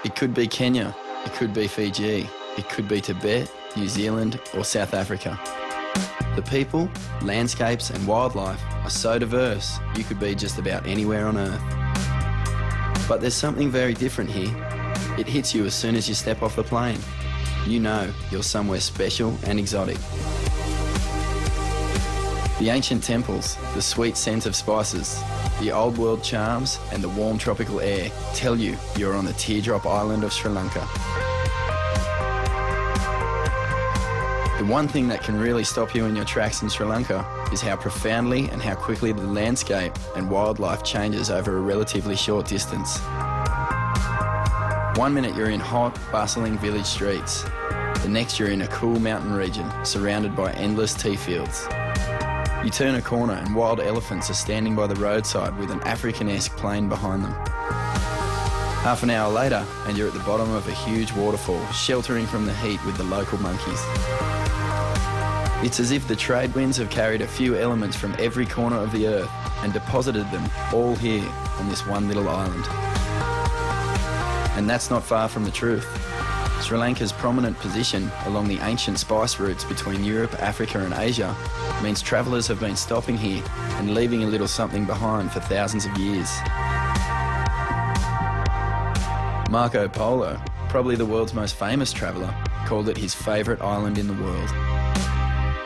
It could be Kenya, it could be Fiji, it could be Tibet, New Zealand or South Africa. The people, landscapes and wildlife are so diverse you could be just about anywhere on Earth. But there's something very different here. It hits you as soon as you step off the plane. You know you're somewhere special and exotic. The ancient temples, the sweet scent of spices, the old world charms and the warm tropical air tell you you're on the teardrop island of Sri Lanka. The one thing that can really stop you in your tracks in Sri Lanka is how profoundly and how quickly the landscape and wildlife changes over a relatively short distance. One minute you're in hot, bustling village streets. The next you're in a cool mountain region surrounded by endless tea fields. You turn a corner and wild elephants are standing by the roadside with an African-esque plain behind them. Half an hour later and you're at the bottom of a huge waterfall, sheltering from the heat with the local monkeys. It's as if the trade winds have carried a few elements from every corner of the earth and deposited them all here on this one little island. And that's not far from the truth. Sri Lanka's prominent position along the ancient spice routes between Europe, Africa and Asia means travellers have been stopping here and leaving a little something behind for thousands of years. Marco Polo, probably the world's most famous traveller, called it his favourite island in the world.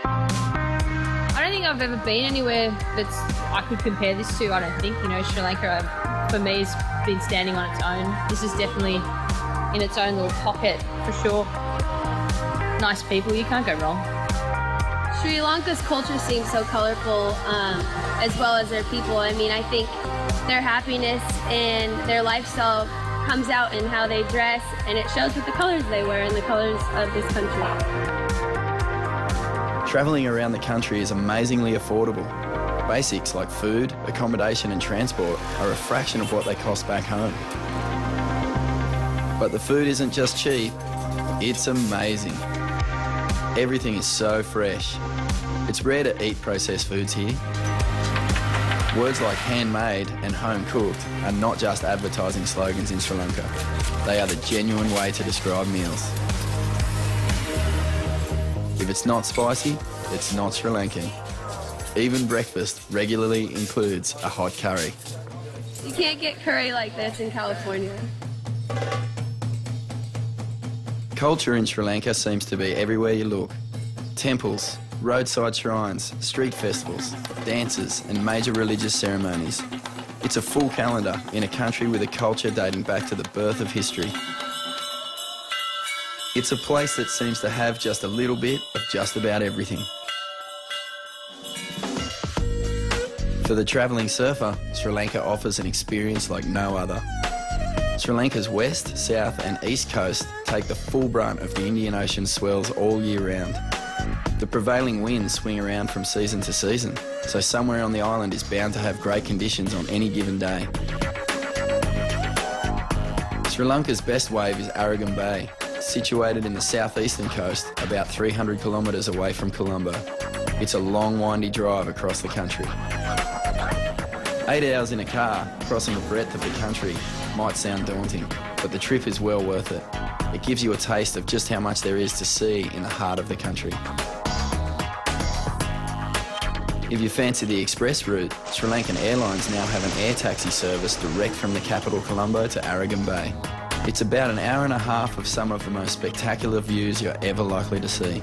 I don't think I've ever been anywhere I could compare this to. I don't think, Sri Lanka for me has been standing on its own. This is definitely in its own little pocket for sure. Nice people, you can't go wrong. Sri Lanka's culture seems so colorful, as well as their people. I mean, I think their happiness and their lifestyle comes out in how they dress, and it shows with the colors they wear and the colors of this country. Travelling around the country is amazingly affordable. Basics like food, accommodation and transport are a fraction of what they cost back home. But the food isn't just cheap, it's amazing. Everything is so fresh. It's rare to eat processed foods here. Words like handmade and home cooked are not just advertising slogans in Sri Lanka. They are the genuine way to describe meals. If it's not spicy, it's not Sri Lankan. Even breakfast regularly includes a hot curry. You can't get curry like this in California. Culture in Sri Lanka seems to be everywhere you look. Temples, roadside shrines, street festivals, dances and major religious ceremonies. It's a full calendar in a country with a culture dating back to the birth of history. It's a place that seems to have just a little bit of just about everything. For the travelling surfer, Sri Lanka offers an experience like no other. Sri Lanka's west, south and east coast take the full brunt of the Indian Ocean swells all year round. The prevailing winds swing around from season to season, so somewhere on the island is bound to have great conditions on any given day. Sri Lanka's best wave is Aragon Bay, situated in the southeastern coast about 300 kilometres away from Colombo. It's a long, windy drive across the country. 8 hours in a car, crossing the breadth of the country, might sound daunting, but the trip is well worth it. It gives you a taste of just how much there is to see in the heart of the country. If you fancy the express route, Sri Lankan Airlines now have an air taxi service direct from the capital Colombo to Aragon Bay. It's about an hour and a half of some of the most spectacular views you're ever likely to see.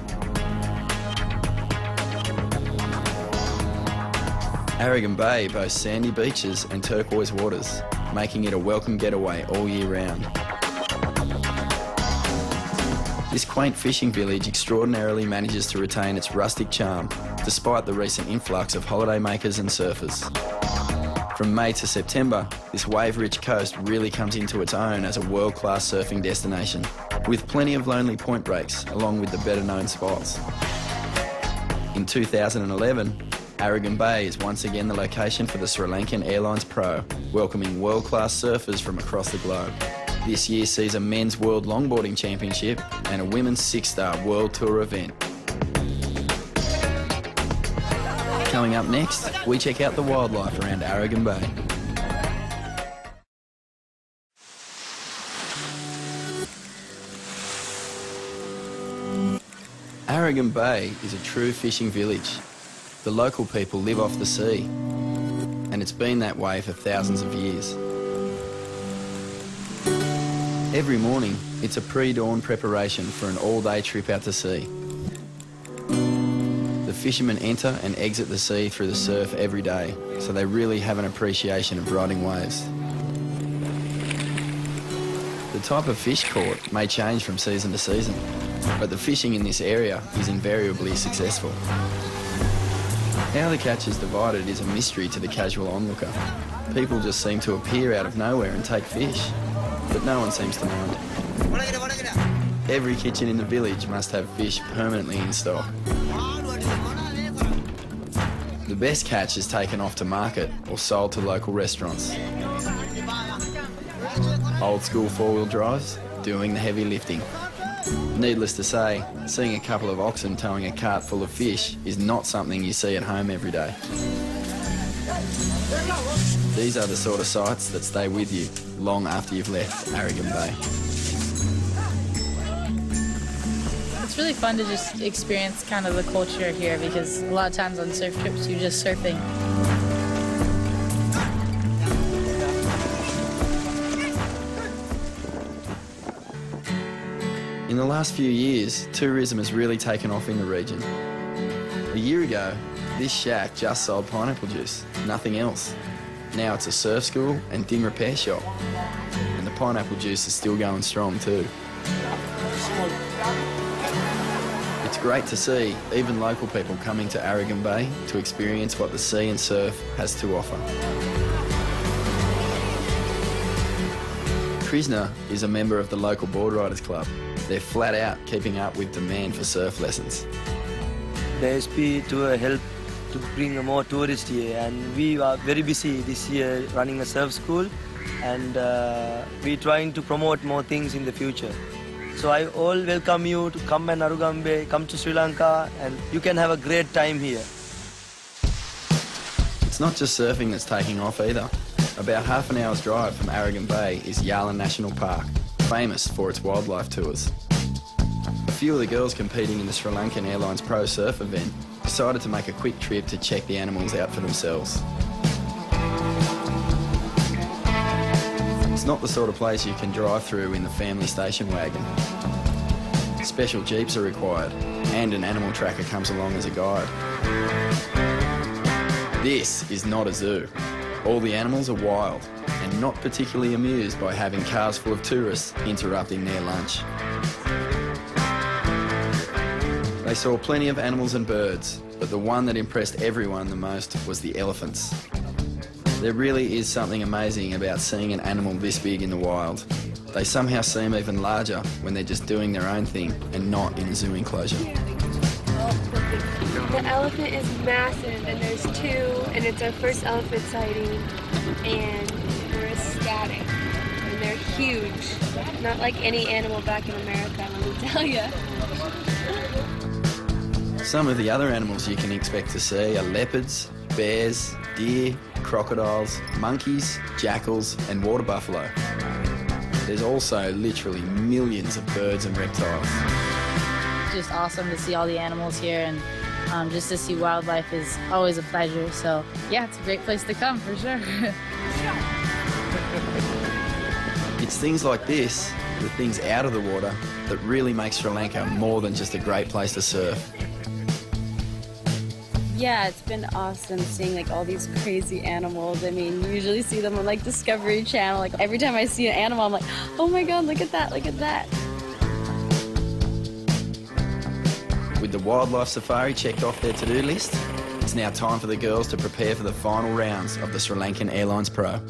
Aragon Bay boasts sandy beaches and turquoise waters, making it a welcome getaway all year round. This quaint fishing village extraordinarily manages to retain its rustic charm, despite the recent influx of holidaymakers and surfers. From May to September, this wave-rich coast really comes into its own as a world-class surfing destination, with plenty of lonely point breaks along with the better-known spots. In 2011, Aragon Bay is once again the location for the Sri Lankan Airlines Pro, welcoming world-class surfers from across the globe. This year sees a men's World Longboarding Championship and a women's 6-star World Tour event. Coming up next, we check out the wildlife around Aragon Bay. Aragon Bay is a true fishing village. The local people live off the sea, and it's been that way for thousands of years. Every morning, it's a pre-dawn preparation for an all-day trip out to sea. The fishermen enter and exit the sea through the surf every day, so they really have an appreciation of riding waves. The type of fish caught may change from season to season, but the fishing in this area is invariably successful. How the catch is divided is a mystery to the casual onlooker. People just seem to appear out of nowhere and take fish, but no one seems to mind. Every kitchen in the village must have fish permanently in stock. The best catch is taken off to market or sold to local restaurants. Old school four-wheel drives doing the heavy lifting. Needless to say, seeing a couple of oxen towing a cart full of fish is not something you see at home every day. These are the sort of sights that stay with you long after you've left Aragon Bay. It's really fun to just experience kind of the culture here, because a lot of times on surf trips you're just surfing. In the last few years, tourism has really taken off in the region. A year ago, this shack just sold pineapple juice, nothing else. Now it's a surf school and ding repair shop. And the pineapple juice is still going strong too. It's great to see even local people coming to Aragon Bay to experience what the sea and surf has to offer. Krishna is a member of the local board riders club. They're flat out keeping up with demand for surf lessons. The SP tour helped to bring more tourists here, and we are very busy this year running a surf school, and we're trying to promote more things in the future. So I all welcome you to come to Aragon Bay, come to Sri Lanka, and you can have a great time here. It's not just surfing that's taking off either. About half an hour's drive from Aragon Bay is Yala National Park, famous for its wildlife tours. A few of the girls competing in the Sri Lankan Airlines Pro Surf event decided to make a quick trip to check the animals out for themselves. It's not the sort of place you can drive through in the family station wagon. Special jeeps are required, and an animal tracker comes along as a guide. This is not a zoo. All the animals are wild and not particularly amused by having cars full of tourists interrupting their lunch. They saw plenty of animals and birds, but the one that impressed everyone the most was the elephants. There really is something amazing about seeing an animal this big in the wild. They somehow seem even larger when they're just doing their own thing and not in a zoo enclosure. The elephant is massive, and there's two, and it's our first elephant sighting, and we're ecstatic. And they're huge, not like any animal back in America, let me tell you. Some of the other animals you can expect to see are leopards, bears, deer, crocodiles, monkeys, jackals and water buffalo. There's also literally millions of birds and reptiles. It's just awesome to see all the animals here, and just to see wildlife is always a pleasure. So yeah, it's a great place to come for sure. It's things like this, the things out of the water, that really make Sri Lanka more than just a great place to surf. Yeah, it's been awesome seeing like all these crazy animals. I mean, you usually see them on like Discovery Channel. Like every time I see an animal, I'm like, oh my God, look at that, look at that. With the wildlife safari checked off their to-do list, it's now time for the girls to prepare for the final rounds of the Sri Lankan Airlines Pro.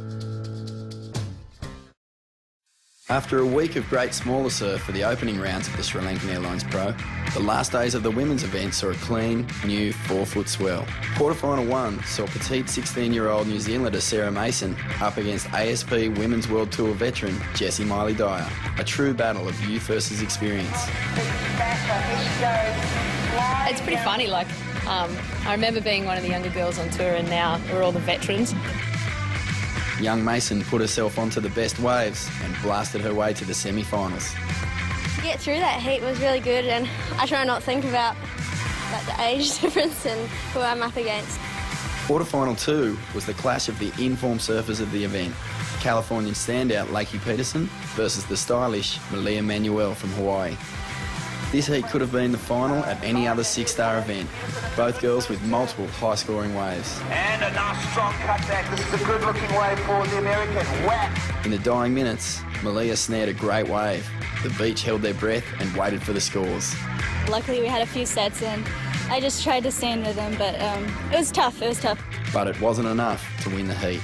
After a week of great smaller surf for the opening rounds of the Sri Lankan Airlines Pro, the last days of the women's event saw a clean, new 4-foot swell. Quarterfinal 1 saw petite 16-year-old New Zealander Sarah Mason up against ASP Women's World Tour veteran Jessie Miley Dyer. A true battle of youth versus experience. It's pretty funny, like, I remember being one of the younger girls on tour, and now we're all the veterans. Young Mason put herself onto the best waves and blasted her way to the semi-finals. To get through that heat was really good, and I try not to think about like the age difference and who I'm up against. Quarterfinal 2 was the clash of the in-form surfers of the event. Californian standout Lakey Peterson versus the stylish Malia Manuel from Hawaii. This heat could have been the final at any other six-star event. Both girls with multiple high-scoring waves. And a nice strong cutback. This is a good-looking wave for the American. Whack! In the dying minutes, Malia snared a great wave. The beach held their breath and waited for the scores. Luckily we had a few sets in. I just tried to stand with them, but it was tough. But it wasn't enough to win the heat.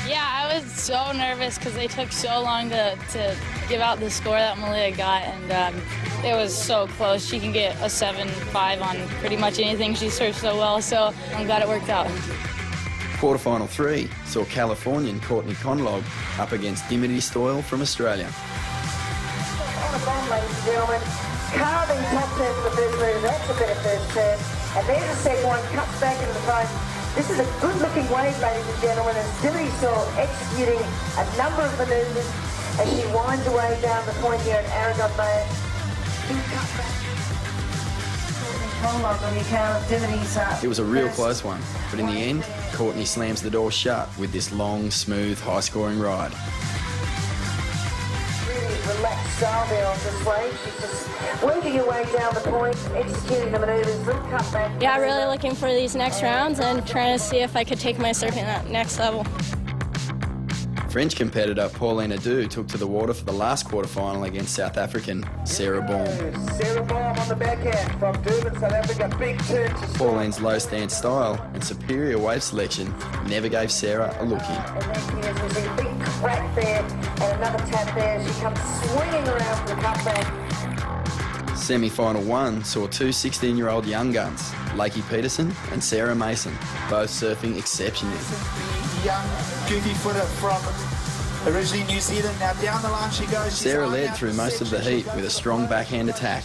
Yeah, I was so nervous because they took so long to give out the score that Malia got, and it was so close. She can get a 7.5 on pretty much anything. She surfs so well, so I'm glad it worked out. Quarterfinal 3 saw Californian Courtney Conlog up against Dimity Stoyle from Australia. On the bottom, ladies and gentlemen, carving top turn for the first move. That's a better first turn. And there's the second one, cuts back into the front. This is a good-looking wave, ladies and gentlemen, as Dimity Stoyle executing a number of manoeuvres as she winds away down the point here at Aragon Bay. It was a real close one, but in the end, Courtney slams the door shut with this long, smooth, high-scoring ride. Really relaxed style there on this wave. She's just working her way down the point, executing the manoeuvres, little cutback. Yeah, really looking for these next rounds and trying to see if I could take my surfing at next level. French competitor Pauline Adu took to the water for the last quarterfinal against South African Sarah Baum. Sarah Baum on the backhand from Durban, South Africa. Big turn to Pauline's low stance style and superior wave selection never gave Sarah a look in. And then there's a big crack there and another tap there. She comes swinging around for the cutback. Semi-final 1 saw two 16-year-old young guns, Lakey Peterson and Sarah Mason, both surfing exceptionally. young, goofy-footer from originally New Zealand. Now down the line she goes. Sarah led through most of the heat with a strong backhand attack,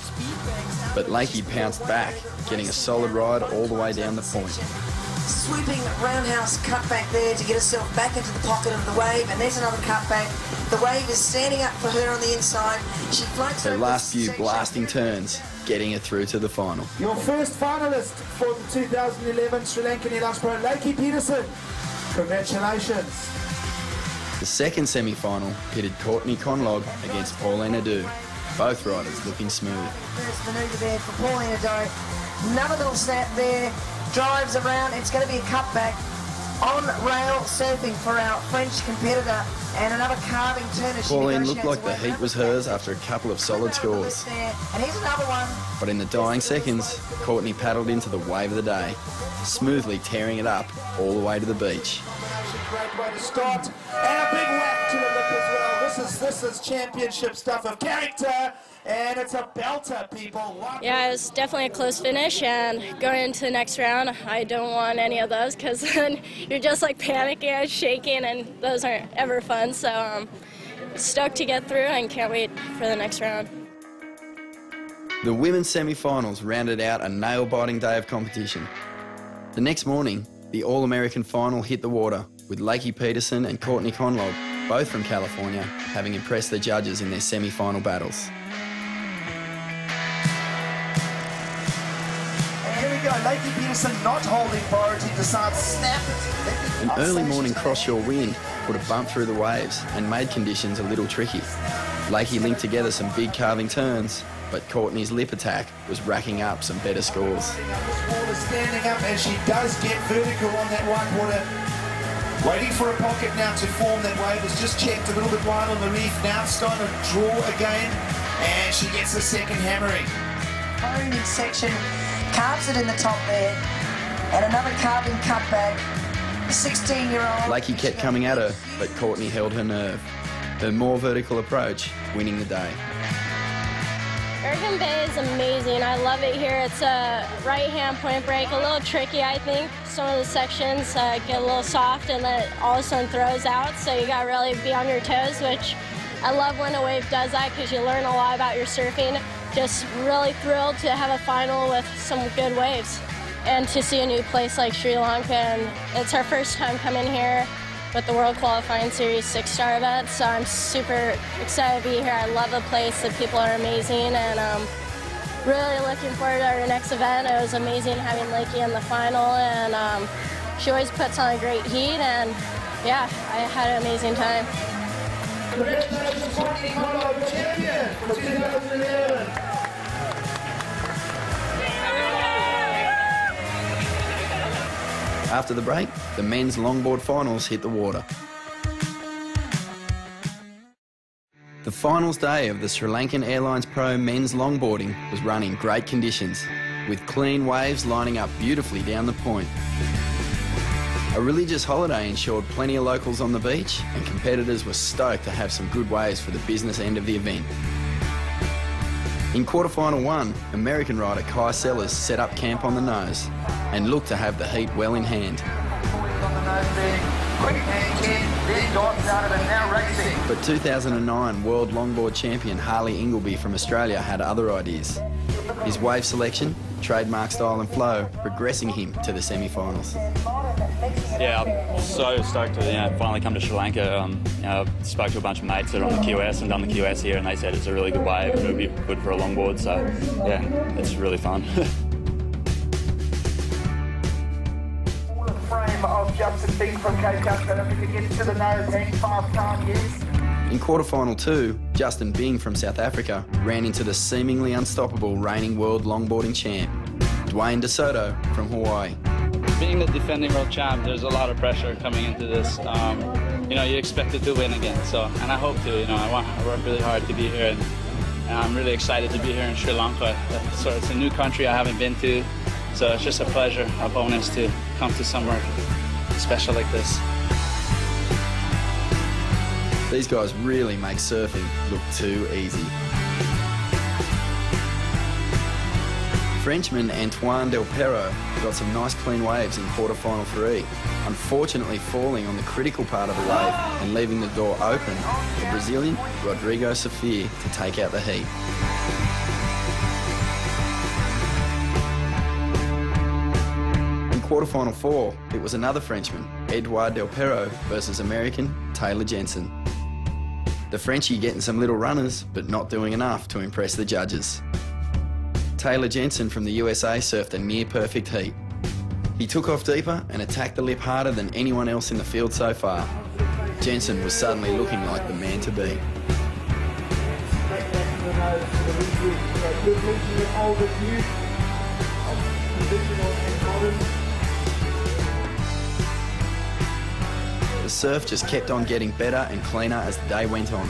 but Lakey pounced back, getting a solid ride all the way down the point. Sweeping roundhouse cutback there to get herself back into the pocket of the wave, and there's another cutback. The wave is standing up for her on the inside. She floats Her over last the few section. blasting turns, getting her through to the final. Your first finalist for the 2011 Sri Lankan Elite Pro, Lakey Peterson. Congratulations. The second semi-final pitted Courtney Conlog against Pauline Adu, both riders looking smooth. First manoeuvre there for Pauline Adu. Another little snap there. Drives around. It's going to be a cutback. On rail surfing for our French competitor, and another carving turn as she Pauline looked like negotiates the heat was hers after a couple of solid scores. there. And here's another one. But in the dying seconds, Courtney paddled into the wave of the day, smoothly tearing it up all the way to the beach. Great way to start. And a big whack to the lip as well. This is championship stuff of character. And it's a belter, people. Yeah, it was definitely a close finish, and going into the next round, I don't want any of those because then you're just like panicking and shaking, and those aren't ever fun. So stoked to get through and can't wait for the next round. The women's semi-finals rounded out a nail-biting day of competition. The next morning, the All-American final hit the water with Lakey Peterson and Courtney Conlog, both from California, having impressed the judges in their semi-final battles. Here we go, Lakey Peterson not holding priority, decides snap it. An early morning cross-shore wind put a bump through the waves and made conditions a little tricky. Lakey linked together some big carving turns, but Courtney's lip attack was racking up some better scores. This wall is standing up and she does get vertical on that whitewater. Waiting for a pocket now to form. That wave was just checked a little bit wide on the reef. Now it's starting to draw again, and she gets the second hammering. Home midsection, carves it in the top there, and another carving cutback. The 16-year-old. Lakey kept coming at her, but Courtney held her nerve. Her more vertical approach winning the day. Aragon Bay is amazing. I love it here. It's a right-hand point break, a little tricky, I think. Some of the sections get a little soft and then all of a sudden throws out, so you got to really be on your toes, which I love when a wave does that because you learn a lot about your surfing. Just really thrilled to have a final with some good waves and to see a new place like Sri Lanka. And it's our first time coming here with the World Qualifying Series 6-star event, so I'm super excited to be here. I love the place, the people are amazing, and really looking forward to our next event. It was amazing having Lakey in the final, and she always puts on a great heat, and yeah, I had an amazing time. Champion for 2011. After the break, the men's longboard finals hit the water. The finals day of the Sri Lankan Airlines Pro men's longboarding was run in great conditions, with clean waves lining up beautifully down the point. A religious holiday ensured plenty of locals on the beach, and competitors were stoked to have some good waves for the business end of the event. In quarterfinal 1, American rider Kai Sellers set up camp on the nose and looked to have the heat well in hand. But 2009 World Longboard Champion Harley Ingleby from Australia had other ideas. His wave selection, trademark style and flow, progressing him to the semi-finals. Yeah, I'm so stoked to finally come to Sri Lanka. Spoke to a bunch of mates that are on the QS and done the QS here, and they said it's a really good wave and it would be good for a longboard. So yeah, it's really fun. Frame of Justin Bing from Cape Town, South Africa, gets to the nose, hang fast time, yes. In quarterfinal 2, Justin Bing from South Africa ran into the seemingly unstoppable reigning world longboarding champ, Dwayne DeSoto from Hawaii. Being the defending world champ, there's a lot of pressure coming into this. You expected to win again, and I hope to. I work really hard to be here, and I'm really excited to be here in Sri Lanka. So it's a new country I haven't been to, so it's just a pleasure, a bonus to come to somewhere special like this. These guys really make surfing look too easy. Frenchman Antoine Del Perro got some nice clean waves in quarterfinal 3, unfortunately falling on the critical part of the wave and leaving the door open for Brazilian Rodrigo Safir to take out the heat. In quarterfinal 4, it was another Frenchman, Edouard Del Perro versus American Taylor Jensen. The Frenchie getting some little runners, but not doing enough to impress the judges. Taylor Jensen from the USA surfed a near-perfect heat. He took off deeper and attacked the lip harder than anyone else in the field so far. Jensen was suddenly looking like the man to be. The surf just kept on getting better and cleaner as the day went on.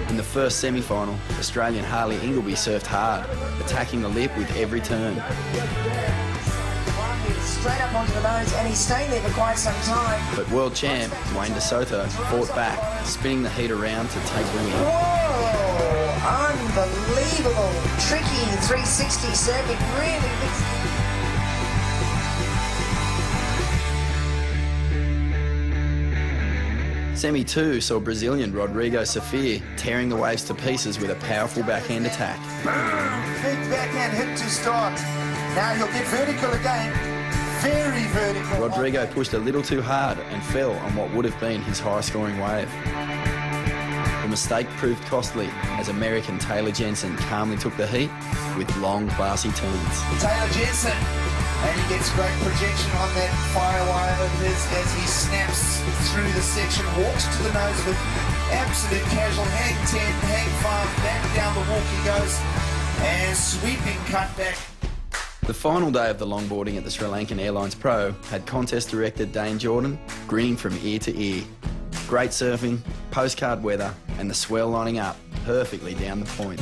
In the first semi-final, Australian Harley Ingleby surfed hard, attacking the lip with every turn. Straight up onto the nose, and he's staying there for quite some time. But world champ Dwayne DeSoto fought back, spinning the heat around to take the win. Whoa! Unbelievable! Tricky 360 surfing, really. Semi 2 saw Brazilian Rodrigo Safir tearing the waves to pieces with a powerful backhand attack. Big backhand hit to start. Now he'll get vertical again. Very vertical. Rodrigo pushed a little too hard and fell on what would have been his high-scoring wave. The mistake proved costly as American Taylor Jensen calmly took the heat with long, classy turns. Taylor Jensen. And he gets great projection on that firewire of his as he snaps through the section, walks to the nose with absolute casual, hang 10, hang 5, back down the walk he goes, and sweeping cutback. The final day of the longboarding at the Sri Lankan Airlines Pro had contest director Dane Jordan grinning from ear to ear. Great surfing, postcard weather, and the swell lining up perfectly down the point.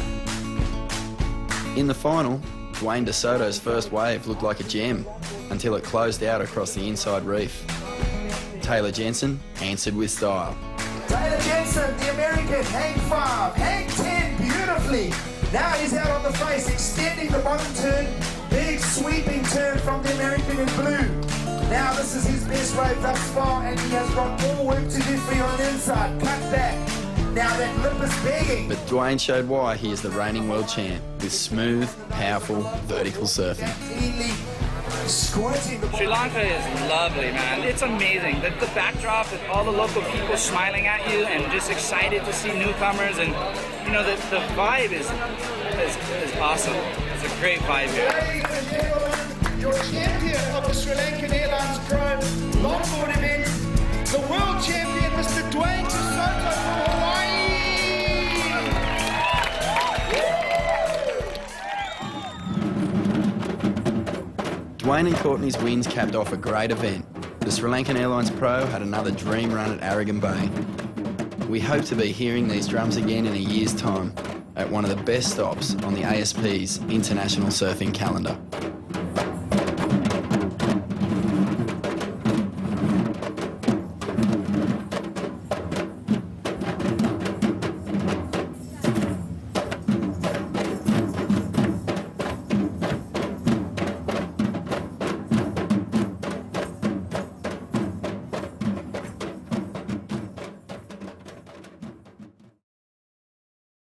In the final, Dwayne DeSoto's first wave looked like a gem until it closed out across the inside reef. Taylor Jensen answered with style. Taylor Jensen, the American, hang 5, hang 10 beautifully. Now he's out on the face, extending the bottom turn. Big sweeping turn from the American in blue. Now this is his best wave thus far, and he has got more work to do for you on the inside. Cut back. Now that lip is begging. But Dwayne showed why he is the reigning world champ with smooth, powerful, vertical surfing. Cleanly Sri Lanka is lovely, man. It's amazing. The backdrop with all the local people smiling at you and just excited to see newcomers, and you know the vibe is awesome. It's a great vibe here. Ladies and gentlemen, your champion of the Sri Lankan Airlines Pro longboard event, the world champion, Mr. Dwayne Tusoto from Hawaii. Dwayne and Courtney's wins capped off a great event. The Sri Lankan Airlines Pro had another dream run at Aragon Bay. We hope to be hearing these drums again in a year's time at one of the best stops on the ASP's international surfing calendar.